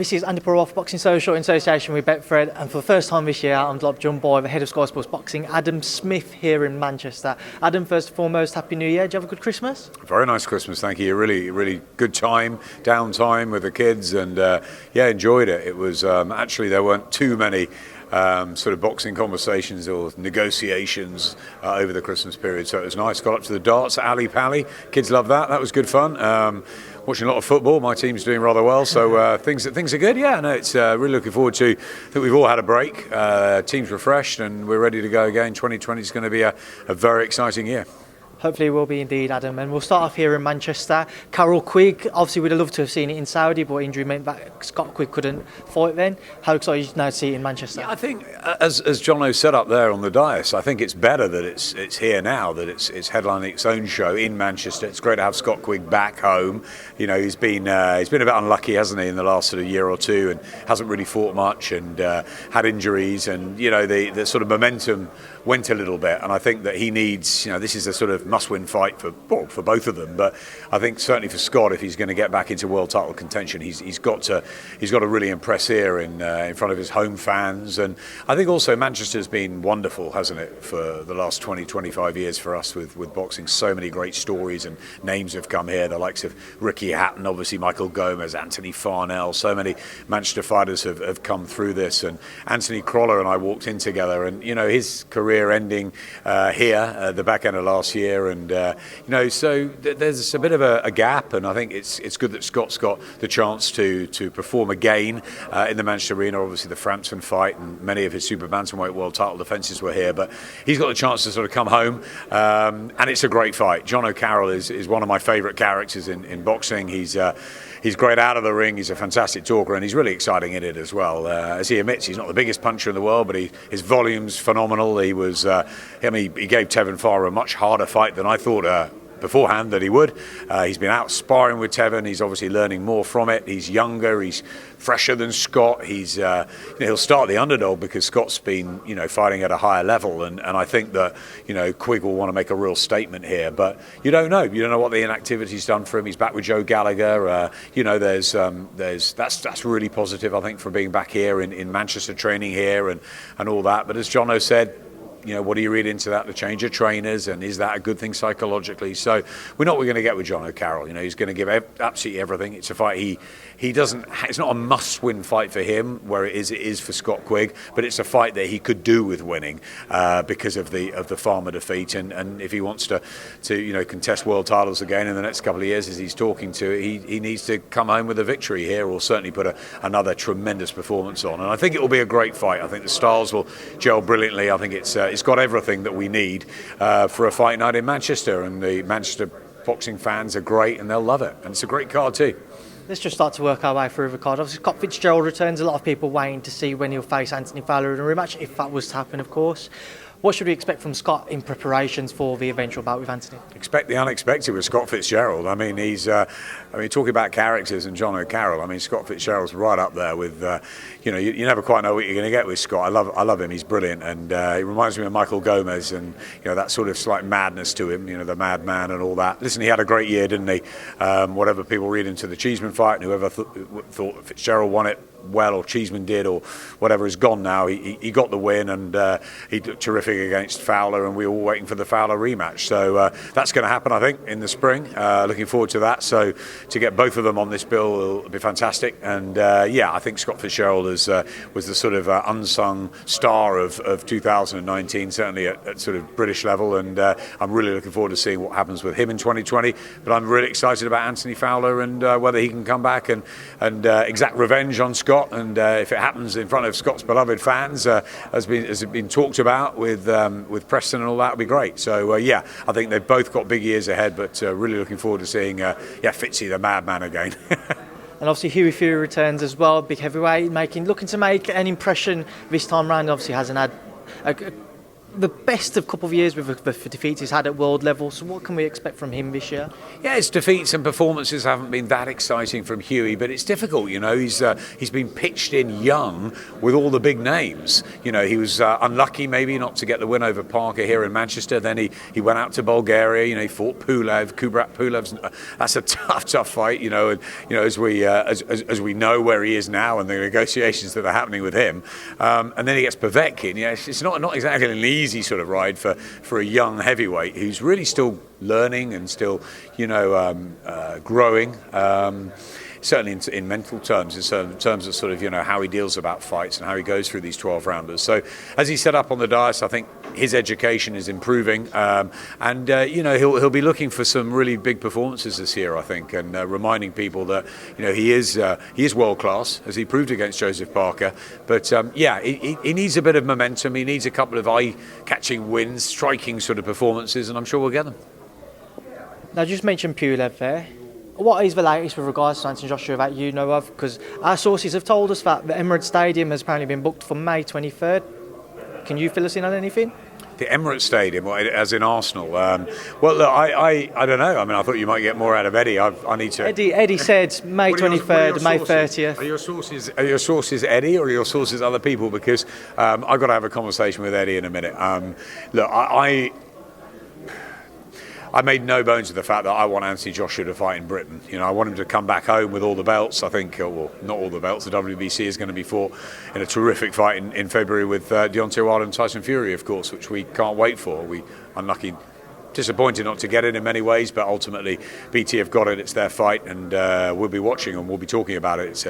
This is Andy Pulev, Boxing Social in association with Betfred, and for the first time this year I'm joined by the head of Sky Sports Boxing, Adam Smith, here in Manchester. Adam, first and foremost, Happy New Year. Did you have a good Christmas? Very nice Christmas, thank you. Really good time, downtime with the kids, and enjoyed it. It was actually, there weren't too many sort of boxing conversations or negotiations over the Christmas period, so it was nice. Got up to the darts at Ali Pally. Kids love that. That was good fun. Watching a lot of football. My team's doing rather well, so things are good. Yeah, no, it's really looking forward to. I think we've all had a break. Team's refreshed, and we're ready to go again. 2020 is going to be a very exciting year. Hopefully it will be indeed, Adam. And we'll start off here in Manchester. Carol Quigg, obviously we'd have loved to have seen it in Saudi, but injury meant that Scott Quigg couldn't fight then. How excited are you now to see it in Manchester? Yeah, I think, as Jono said up there on the dais, I think it's better that it's here now, that it's headlining its own show in Manchester. It's great to have Scott Quigg back home. You know, he's been a bit unlucky, hasn't he, in the last sort of year or two, and hasn't really fought much, and had injuries, and you know the sort of momentum went a little bit. And I think that he needs, you know, this is a sort of must-win fight for both of them. But I think certainly for Scott, if he's going to get back into world title contention, he's got to really impress here in front of his home fans. And I think also Manchester's been wonderful, hasn't it, for the last 20-25 years for us with boxing. So many great stories and names have come here. The likes of Ricky Hatton, obviously Michael Gomez, Anthony Farnell. So many Manchester fighters have come through this. And Anthony Croller and I walked in together, and you know his career ending here at the back end of last year, and so there's a bit of a gap, and I think it's good that Scott's got the chance to perform again in the Manchester arena. Obviously the Frampton fight and many of his super bantamweight world title defences were here, but he's got the chance to sort of come home, and it's a great fight. John O'Carroll is one of my favourite characters in boxing. He's great out of the ring, he's a fantastic talker, and he's really exciting in it as well. As he admits, he's not the biggest puncher in the world, but his volume's phenomenal. He gave Tevin Farah a much harder fight than I thought beforehand that he would. He's been out sparring with Tevin. He's obviously learning more from it. He's younger. He's fresher than Scott. He'll start the underdog because Scott's been fighting at a higher level, and I think that Quigg will want to make a real statement here. But you don't know. You don't know what the inactivity's done for him. He's back with Joe Gallagher. That's really positive, I think, for being back here in Manchester, training here and all that. But as Jono said, what do you read into that? The change of trainers, and is that a good thing psychologically? So we know what we're going to get with John O'Carroll. He's going to give absolutely everything. It's a fight he doesn't. It's not a must-win fight for him, where it is for Scott Quigg. But it's a fight that he could do with winning because of the Farmer defeat, and if he wants to contest world titles again in the next couple of years, as he's talking to, he needs to come home with a victory here, or certainly put another tremendous performance on. And I think it will be a great fight. I think the styles will gel brilliantly. I think it's got everything that we need for a fight night in Manchester, and the Manchester boxing fans are great, and they'll love it, and it's a great card too. Let's just start to work our way through the card. Obviously, Scott Fitzgerald returns. A lot of people waiting to see when he'll face Anthony Fowler in a rematch, if that was to happen, of course. What should we expect from Scott in preparations for the eventual bout with Anthony? Expect the unexpected with Scott Fitzgerald. I mean, he's talking about characters and John O'Carroll. I mean, Scott Fitzgerald's right up there with, you never quite know what you're going to get with Scott. I love him. He's brilliant, and he reminds me of Michael Gomez, and that sort of slight madness to him. The madman and all that. Listen, he had a great year, didn't he? Whatever people read into the Cheeseman fight, and whoever thought Fitzgerald won it well, or Cheeseman did, or whatever, is gone now. He got the win, and he looked terrific against Fowler, and we were all waiting for the Fowler rematch. So that's going to happen, I think, in the spring. Looking forward to that. So to get both of them on this bill will be fantastic. And I think Scott Fitzgerald was the sort of unsung star of 2019, certainly at sort of British level. And I'm really looking forward to seeing what happens with him in 2020. But I'm really excited about Anthony Fowler, and whether he can come back and exact revenge on Scott. And if it happens in front of Scott's beloved fans, has been talked about with Preston and all that, would be great. So I think they've both got big years ahead, but really looking forward to seeing Fitzy the madman again. And obviously Hughie Fury returns as well, big heavyweight, looking to make an impression this time round. Obviously hasn't had the best of couple of years with the defeats he's had at world level. So what can we expect from him this year? Yeah, his defeats and performances haven't been that exciting from Huey, but it's difficult. He's been pitched in young with all the big names. He was unlucky maybe not to get the win over Parker here in Manchester. Then he went out to Bulgaria. He fought Kubrat Pulev's. That's a tough fight. As we know where he is now and the negotiations that are happening with him, and then he gets Povetkin. Yeah, it's not exactly an easy sort of ride for a young heavyweight who's really still learning and still growing, certainly in mental terms, in terms of sort of how he deals about fights and how he goes through these 12 rounders. So as he set up on the dais, I think his education is improving, and he'll be looking for some really big performances this year, I think, and reminding people that he is world class, as he proved against Joseph Parker. But he needs a bit of momentum. He needs a couple of eye-catching wins, striking sort of performances, and I'm sure we'll get them. Now, just mentioned Pulev there. What is the latest with regards to Anthony Joshua that you know of? Because our sources have told us that the Emirates Stadium has apparently been booked for May 23rd. Can you fill us in on anything? The Emirates Stadium, as in Arsenal. Well, look, I don't know. I mean, I thought you might get more out of Eddie. I need to. Eddie said May 23rd, May 30th. Are your sources Eddie, or are your sources other people? Because I've got to have a conversation with Eddie in a minute. Look, I made no bones of the fact that I want Anthony Joshua to fight in Britain. I want him to come back home with all the belts. I think, well, not all the belts. The WBC is going to be fought in a terrific fight in February with Deontay Wilder and Tyson Fury, of course, which we can't wait for. Disappointed not to get it in many ways, but ultimately BT have got it. It's their fight, and we'll be watching and we'll be talking about it. It's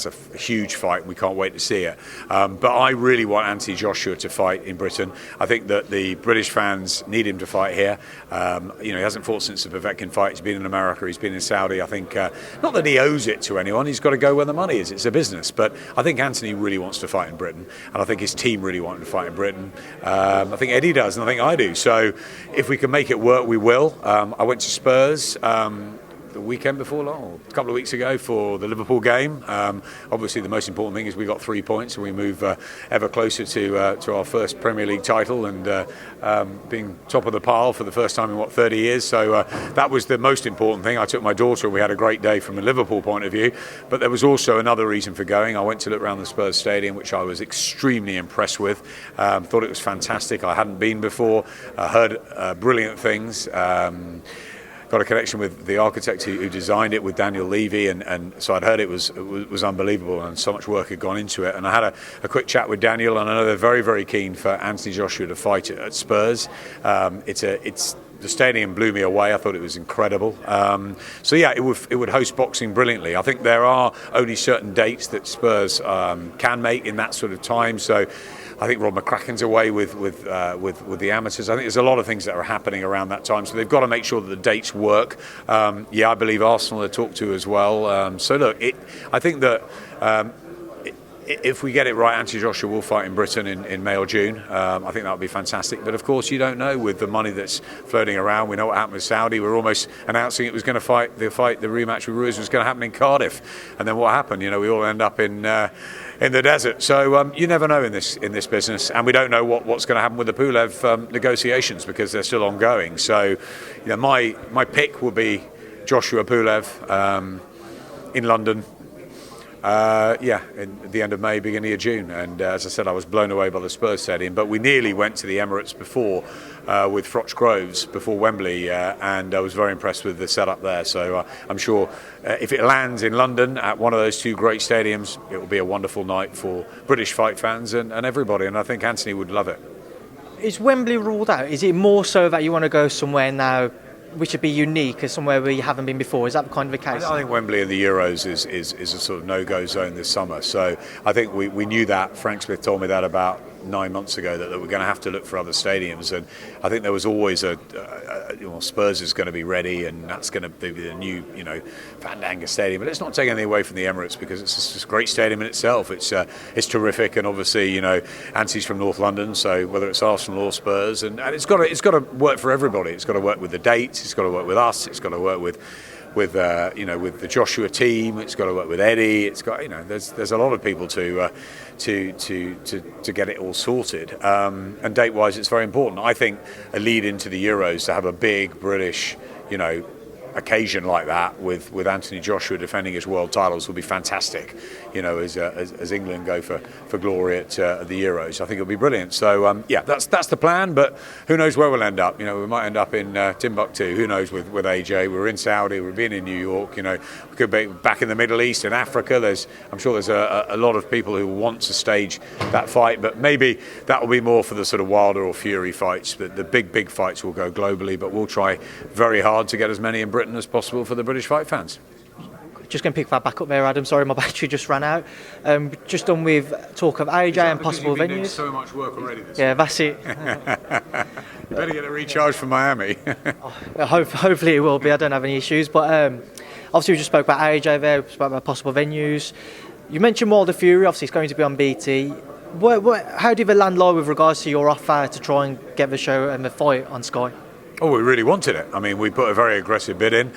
a huge fight. We can't wait to see it. But I really want Anthony Joshua to fight in Britain. I think that the British fans need him to fight here. He hasn't fought since the Povetkin fight. He's been in America. He's been in Saudi. I think not that he owes it to anyone. He's got to go where the money is. It's a business. But I think Anthony really wants to fight in Britain, and I think his team really want him to fight in Britain. I think Eddie does, and I think I do. So if we can make it work, we will. I went to Spurs the weekend before, or a couple of weeks ago, for the Liverpool game. Obviously, the most important thing is we got 3 points, and we move ever closer to our first Premier League title, and being top of the pile for the first time in 30 years. So that was the most important thing. I took my daughter, and we had a great day from a Liverpool point of view. But there was also another reason for going. I went to look around the Spurs stadium, which I was extremely impressed with. Thought it was fantastic. I hadn't been before. Heard brilliant things. Got a connection with the architect who designed it, with Daniel Levy, and so I'd heard it was unbelievable, and so much work had gone into it. And I had a quick chat with Daniel, and I know they're very, very keen for Anthony Joshua to fight at Spurs. The stadium blew me away. I thought it was incredible. It would host boxing brilliantly. I think there are only certain dates that Spurs can make in that sort of time. So I think Rob McCracken's away with the amateurs. I think there's a lot of things that are happening around that time. So they've got to make sure that the dates work. I believe Arsenal are talked to as well. I think that. If we get it right, Anthony Joshua will fight in Britain in May or June. I think that would be fantastic. But of course, you don't know with the money that's floating around. We know what happened with Saudi. We're almost announcing it was going to fight the rematch with Ruiz was going to happen in Cardiff, and then what happened? We all end up in the desert. So you never know in this business, and we don't know what's going to happen with the Pulev negotiations, because they're still ongoing. So my pick will be Joshua Pulev in London. In the end of May, beginning of June. And as I said, I was blown away by the Spurs stadium. But we nearly went to the Emirates before with Froch Groves before Wembley, and I was very impressed with the setup there. So I'm sure if it lands in London at one of those two great stadiums, it will be a wonderful night for British fight fans and everybody. And I think Anthony would love it. Is Wembley ruled out? Is it more so that you want to go somewhere now which would be unique as somewhere where you haven't been before? Is that kind of the case? I think Wembley in the Euros is a sort of no-go zone this summer. So I think we knew that. Frank Smith told me that about 9 months ago, that we're going to have to look for other stadiums. And I think there was always Spurs is going to be ready, and that's going to be the new, Fandango Stadium. But it's not taking anything away from the Emirates, because it's just a great stadium in itself. It's terrific, and obviously, Anthony's from North London, so whether it's Arsenal or Spurs, and it's got to work for everybody. It's got to work with the dates. It's got to work with us. It's got to work with with with the Joshua team. It's got to work with Eddie. It's got there's a lot of people to get it all sorted. And date-wise, it's very important. I think a lead into the Euros to have a big British occasion like that with Anthony Joshua defending his world titles will be fantastic. As England go for glory at the Euros, I think it'll be brilliant. So that's the plan. But who knows where we'll end up? We might end up in Timbuktu. Who knows with AJ? We're in Saudi. We're being in New York. We could be back in the Middle East and Africa. I'm sure there's a lot of people who want to stage that fight, but maybe that will be more for the sort of Wilder or Fury fights. The big fights will go globally, but we'll try very hard to get as many in Britain as possible for the British fight fans. Just going to pick that back up there, Adam. Sorry, my battery just ran out. Just done with talk of AJ and possible venues. Doing so much work already. That's it. You better get a recharge from Miami. Hopefully it will be. I don't have any issues. But obviously we just spoke about AJ there. We spoke about possible venues. You mentioned Wilder Fury. Obviously it's going to be on BT. How did the land lie with regards to your offer to try and get the show and the fight on Sky? Oh, we really wanted it. I mean, we put a very aggressive bid in.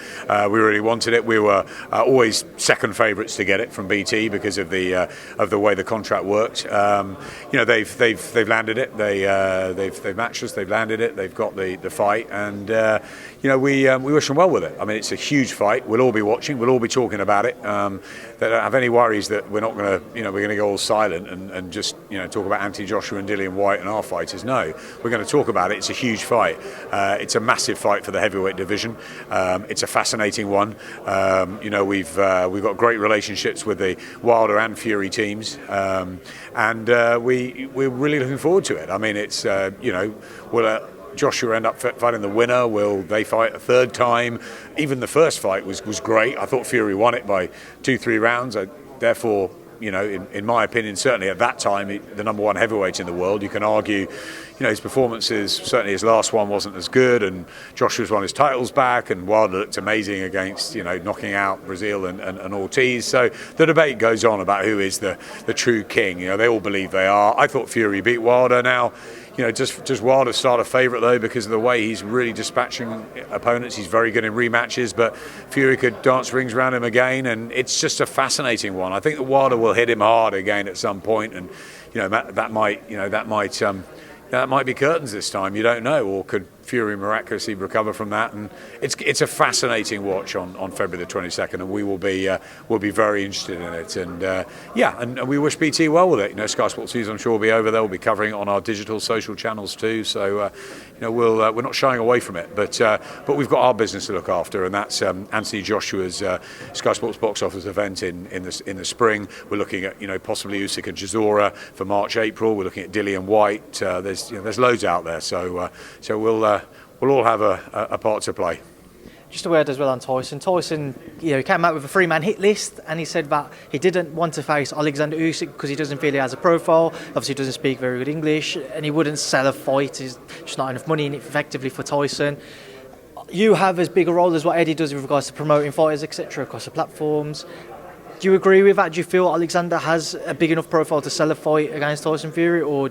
We really wanted it. We were always second favourites to get it from BT because of the way the contract worked. They've landed it. They've matched us. They've landed it. They've got the fight, and we wish them well with it. I mean, it's a huge fight. We'll all be watching. We'll all be talking about it. They don't have any worries that we're not going to, we're going to go all silent and just, talk about Anthony Joshua and Dillian Whyte and our fighters. No, we're going to talk about it. It's a huge fight. It's a massive fight for the heavyweight division. It's a fascinating one. We've got great relationships with the Wilder and Fury teams, and we're really looking forward to it. I mean, it's will Joshua end up fighting the winner? Will they fight a third time? Even the first fight was great. I thought Fury won it by 2-3 rounds. Therefore, in my opinion, certainly at that time, the number one heavyweight in the world. You can argue, his performances, certainly his last one wasn't as good, and Joshua's won his titles back, and Wilder looked amazing against, knocking out Brazil and Ortiz. So the debate goes on about who is the true king. They all believe they are. I thought Fury beat Wilder. Now, does Wilder start a favourite though because of the way he's really dispatching opponents? He's very good in rematches, but Fury could dance rings around him again, and it's just a fascinating one. I think that Wilder will hit him hard again at some point, and that might be curtains this time. You don't know, or could Fury miraculously recover from that? And it's a fascinating watch on February the 22nd, and we will be very interested in it. And and we wish BT well with it. Sky Sports News, I'm sure, will be over there. We'll be covering it on our digital social channels too. So we're not shying away from it, but we've got our business to look after, and that's Anthony Joshua's Sky Sports box office event in the spring. We're looking at possibly Usyk and Chisora for March, April. We're looking at Dillian Whyte. There's loads out there. So we'll all have a part to play. Just a word as well on Tyson. Tyson, he came out with a 3-man hit list, and he said that he didn't want to face Alexander Usyk because he doesn't feel he has a profile. Obviously, he doesn't speak very good English, and he wouldn't sell a fight. There's just not enough money in it effectively for Tyson. You have as big a role as what Eddie does with regards to promoting fighters, etc., across the platforms. Do you agree with that? Do you feel Alexander has a big enough profile to sell a fight against Tyson Fury, or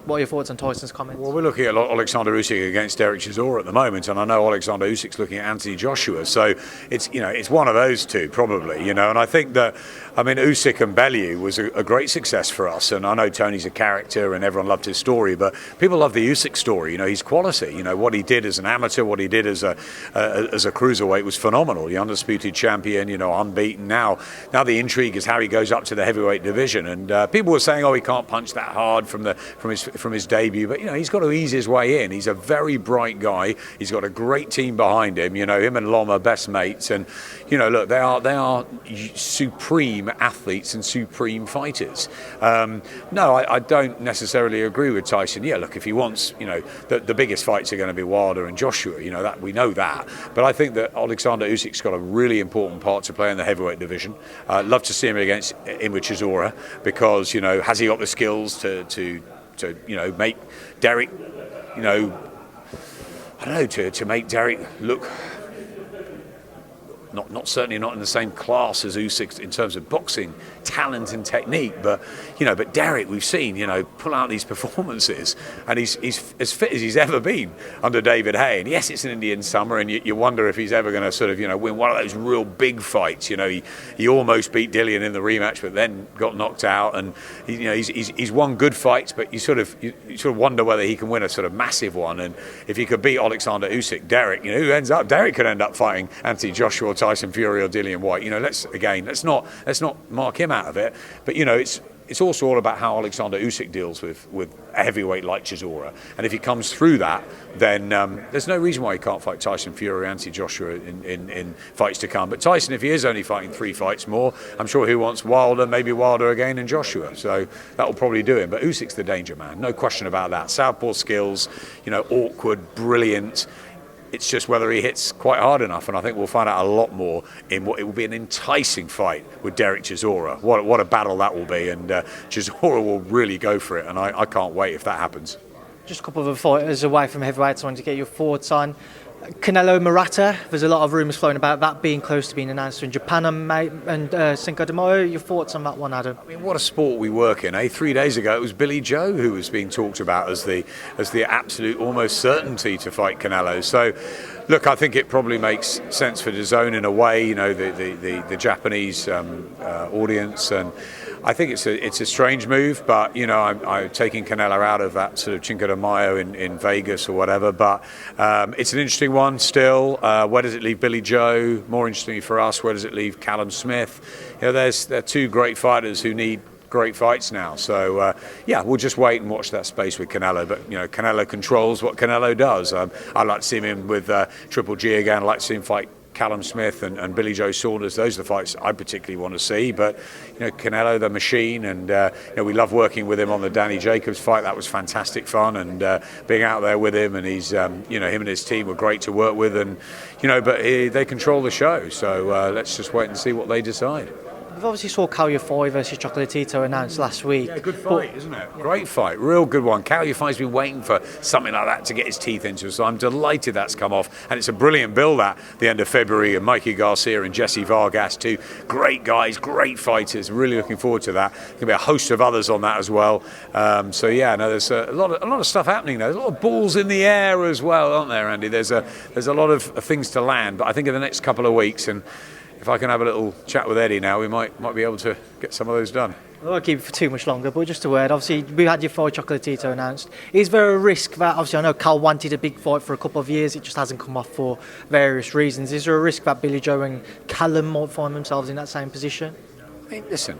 what are your thoughts on Tyson's comments? Well, we're looking at Alexander Usyk against Derek Chisora at the moment, and I know Alexander Usyk's looking at Anthony Joshua, so it's one of those two probably, and I think that, Usyk and Bellew was a great success for us, and I know Tony's a character and everyone loved his story, but people love the Usyk story. He's quality. What he did as an amateur, what he did as a cruiserweight was phenomenal. The undisputed champion, unbeaten. Now the intrigue is how he goes up to the heavyweight division, and people were saying, he can't punch that hard from his debut, but he's got to ease his way in. He's a very bright guy. He's got a great team behind him. Him and Lom are best mates, and look, they are supreme athletes and supreme fighters. No, I don't necessarily agree with Tyson. Yeah, look, if he wants, the biggest fights are going to be Wilder and Joshua. That we know that, but I think that Alexander Usyk's got a really important part to play in the heavyweight division. Love to see him against Imre Chisora because has he got the skills to make Derek, to make Derek look not certainly not in the same class as Usyk in terms of boxing talent and technique, but Derek, we've seen pull out these performances, and he's as fit as he's ever been under David Hay. And yes, it's an Indian summer, and you wonder if he's ever going to sort of win one of those real big fights. He almost beat Dillian in the rematch, but then got knocked out, and he's won good fights, but you sort of wonder whether he can win a sort of massive one. And if he could beat Alexander Usyk, Derek, Derek could end up fighting Anthony Joshua, Tyson Fury, or Dillian White. Let's not mark him out of it. But it's also all about how Alexander Usyk deals with a heavyweight like Chisora. And if he comes through that, then there's no reason why he can't fight Tyson Fury or Anthony Joshua in fights to come. But Tyson, if he is only fighting 3 fights more, I'm sure he wants Wilder, maybe Wilder again, and Joshua. So that will probably do him. But Usyk's the danger man, no question about that. Southpaw skills, awkward, brilliant. It's just whether he hits quite hard enough, and I think we'll find out a lot more in what it will be an enticing fight with Derek Chisora. What a battle that will be, and Chisora will really go for it, and I can't wait if that happens. Just a couple of other fighters away from heavyweights I wanted to get your thoughts on. Canelo Murata, there's a lot of rumours flowing about that being close to being announced in Japan and Cinco de Mayo. Your thoughts on that one, Adam? I mean, what a sport we work in, eh? 3 days ago it was Billy Joe who was being talked about as the absolute almost certainty to fight Canelo. So look, I think it probably makes sense for DAZN in a way, the Japanese audience, and I think it's a strange move, but I'm taking Canelo out of that sort of Cinco de Mayo in Vegas or whatever. But it's an interesting one still. Where does it leave Billy Joe? More interestingly for us, where does it leave Callum Smith? They're 2 great fighters who need great fights now. So we'll just wait and watch that space with Canelo. But Canelo controls what Canelo does. I'd like to see him in with Triple G again. I'd like to see him fight Callum Smith and Billy Joe Saunders. Those are the fights I particularly want to see. But Canelo, the machine, and we love working with him on the Danny Jacobs fight. That was fantastic fun, and being out there with him, and he's him and his team were great to work with, and but they control the show. So let's just wait and see what they decide. We've obviously saw Cal Yafai versus Chocolatito announced last week. Yeah, good fight, isn't it? Great fight, real good one. Cal Yafai's been waiting for something like that to get his teeth into, so I'm delighted that's come off. And it's a brilliant build at the end of February, and Mikey Garcia and Jesse Vargas, 2 great guys, great fighters. Really looking forward to that. There's going to be a host of others on that as well. There's a lot of stuff happening there. There's a lot of balls in the air as well, aren't there, Andy? There's a lot of things to land, but I think in the next couple of weeks, and if I can have a little chat with Eddie now, we might be able to get some of those done. I won't keep it for too much longer, but just a word. Obviously, we had your fight Chocolatito announced. Is there a risk that, obviously, I know Cal wanted a big fight for a couple of years, it just hasn't come off for various reasons. Is there a risk that Billy Joe and Callum might find themselves in that same position? I mean, listen,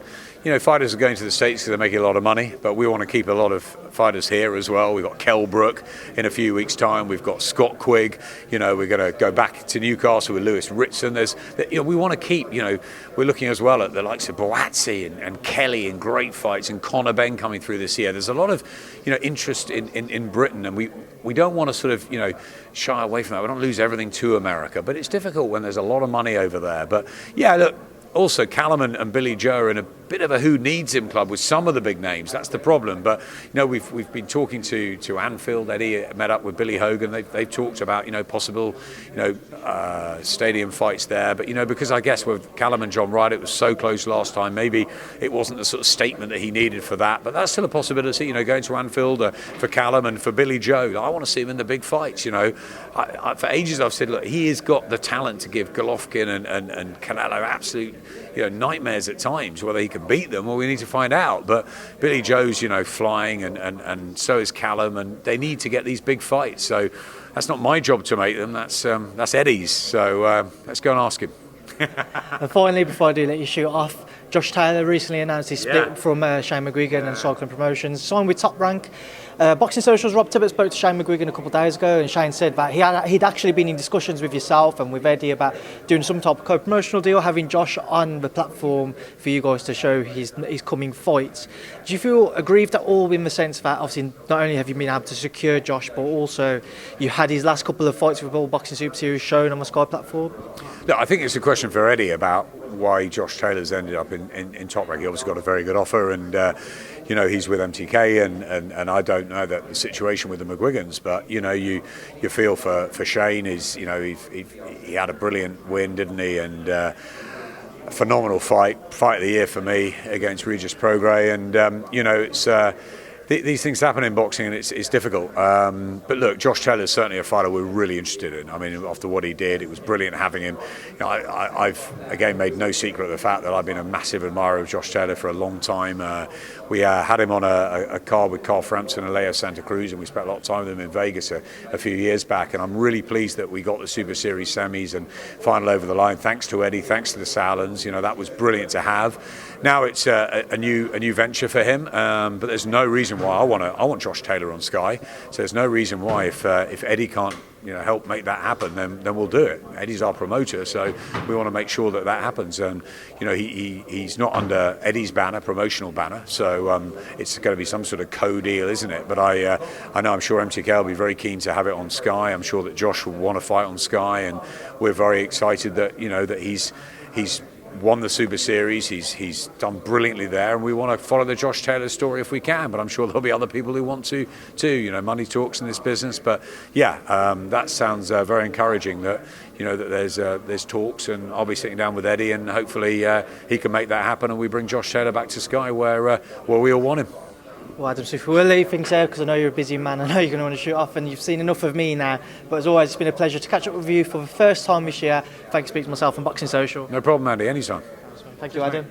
fighters are going to the States because they're making a lot of money, but we want to keep a lot of fighters here as well. We've got Kell Brook in a few weeks' time. We've got Scott Quigg. We're going to go back to Newcastle with Lewis Ritson. We want to keep, we're looking as well at the likes of Boazzi and Kelly in great fights, and Conor Benn coming through this year. There's a lot of, interest in Britain, and we don't want to sort of, shy away from that. We don't lose everything to America, but it's difficult when there's a lot of money over there. But yeah, look, also Callum and Billy Joe are in a bit of a who needs him club with some of the big names. That's the problem. But we've been talking to Anfield. Eddie met up with Billy Hogan. They've talked about possible stadium fights there. But because I guess with Callum and John Wright it was so close last time, maybe it wasn't the sort of statement that he needed for that. But that's still a possibility. Going to Anfield for Callum, and for Billy Joe, I want to see him in the big fights. For ages I've said, look, he has got the talent to give Golovkin and Canelo absolute nightmares at times. Whether he can beat them, well, we need to find out. But Billy Joe's flying, and so is Callum, and they need to get these big fights. So that's not my job to make them. That's Eddie's. So let's go and ask him. And finally, before I do let you shoot off, Josh Taylor recently announced his split from Shane McGuigan and Cycling Promotions, signed with Top Rank. Boxing Social's Rob Tibbett spoke to Shane McGuigan a couple of days ago, and Shane said that he'd actually been in discussions with yourself and with Eddie about doing some type of co-promotional deal, having Josh on the platform for you guys to show his coming fights. Do you feel aggrieved at all, in the sense that obviously not only have you been able to secure Josh, but also you had his last couple of fights with World Boxing Super Series shown on the Sky platform? No, I think it's a question for Eddie about why Josh Taylor's ended up in Top Rank. He obviously got a very good offer, and he's with MTK, and I don't know the situation with the McGuigans, but you feel for Shane. He had a brilliant win, didn't he? And a phenomenal fight of the year for me against Regis Prograis, and it's. These things happen in boxing, and it's difficult. But look, Josh Taylor's certainly a fighter we're really interested in. I mean, after what he did, it was brilliant having him. I've again made no secret of the fact that I've been a massive admirer of Josh Taylor for a long time. We had him on a card with Carl Frampton and Leo Santa Cruz, and we spent a lot of time with him in Vegas a few years back. And I'm really pleased that we got the Super Series semis and final over the line. Thanks to Eddie, thanks to the Salons. That was brilliant to have. Now it's a new venture for him, but there's no reason why I want Josh Taylor on Sky. So there's no reason why if Eddie can't help make that happen, then we'll do it. Eddie's our promoter, so we want to make sure that happens. And he's not under Eddie's banner, promotional banner, so it's going to be some sort of co-deal, isn't it? But I know I'm sure MTK will be very keen to have it on Sky. I'm sure that Josh will want to fight on Sky, and we're very excited that that he's won the Super Series. He's done brilliantly there, and we want to follow the Josh Taylor story if we can. But I'm sure there'll be other people who want to too. Money talks in this business. But that sounds very encouraging. That that there's talks, and I'll be sitting down with Eddie, and hopefully he can make that happen, and we bring Josh Taylor back to Sky where we all want him. Well, Adam Smith, we'll leave things there because I know you're a busy man. I know you're going to want to shoot off, and you've seen enough of me now. But as always, it's been a pleasure to catch up with you for the first time this year. Thanks for speaking to myself on Boxing Social. No problem, Andy. Anytime. Thank you, Adam.